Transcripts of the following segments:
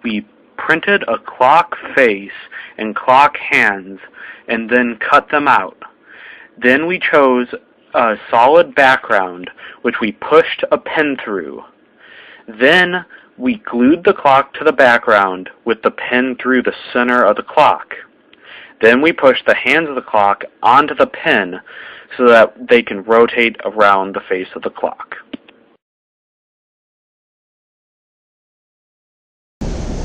we printed a clock face and clock hands and then cut them out. Then we chose a solid background which we pushed a pen through. Then we glued the clock to the background with the pen through the center of the clock. Then we pushed the hands of the clock onto the pen so that they can rotate around the face of the clock.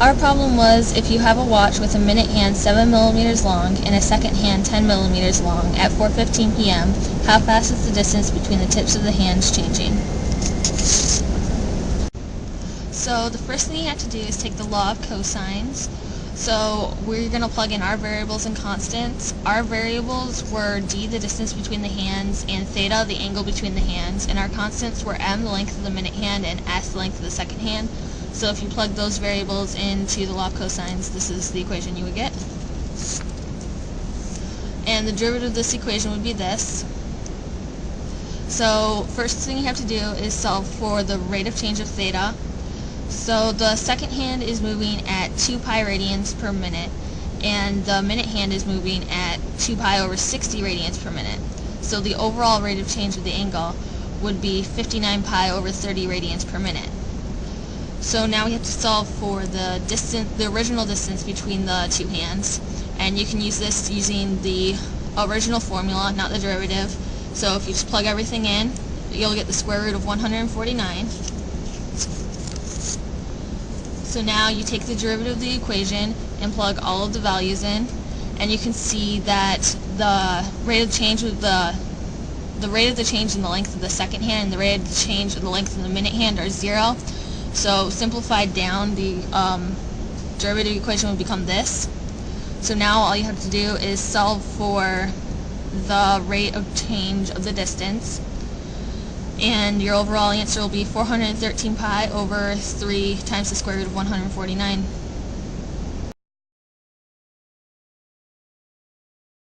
Our problem was if you have a watch with a minute hand 7 millimeters long and a second hand 10 millimeters long at 4:15 p.m., how fast is the distance between the tips of the hands changing? So the first thing you have to do is take the law of cosines. So we're going to plug in our variables and constants. Our variables were d, the distance between the hands, and theta, the angle between the hands, and our constants were m, the length of the minute hand, and s, the length of the second hand. So if you plug those variables into the law of cosines, this is the equation you would get. And the derivative of this equation would be this. So first thing you have to do is solve for the rate of change of theta. So the second hand is moving at 2 pi radians per minute, and the minute hand is moving at 2 pi over 60 radians per minute. So the overall rate of change of the angle would be 59 pi over 30 radians per minute. So now we have to solve for the original distance between the two hands, and you can use this using the original formula, not the derivative. So if you just plug everything in, you'll get the square root of 149. So now you take the derivative of the equation and plug all of the values in, and you can see that the rate of change with the rate of the change in the length of the second hand and the rate of the change in the length of the minute hand are 0. So simplified down, the derivative equation would become this. So now all you have to do is solve for the rate of change of the distance, and your overall answer will be 413 pi over 3 times the square root of 149.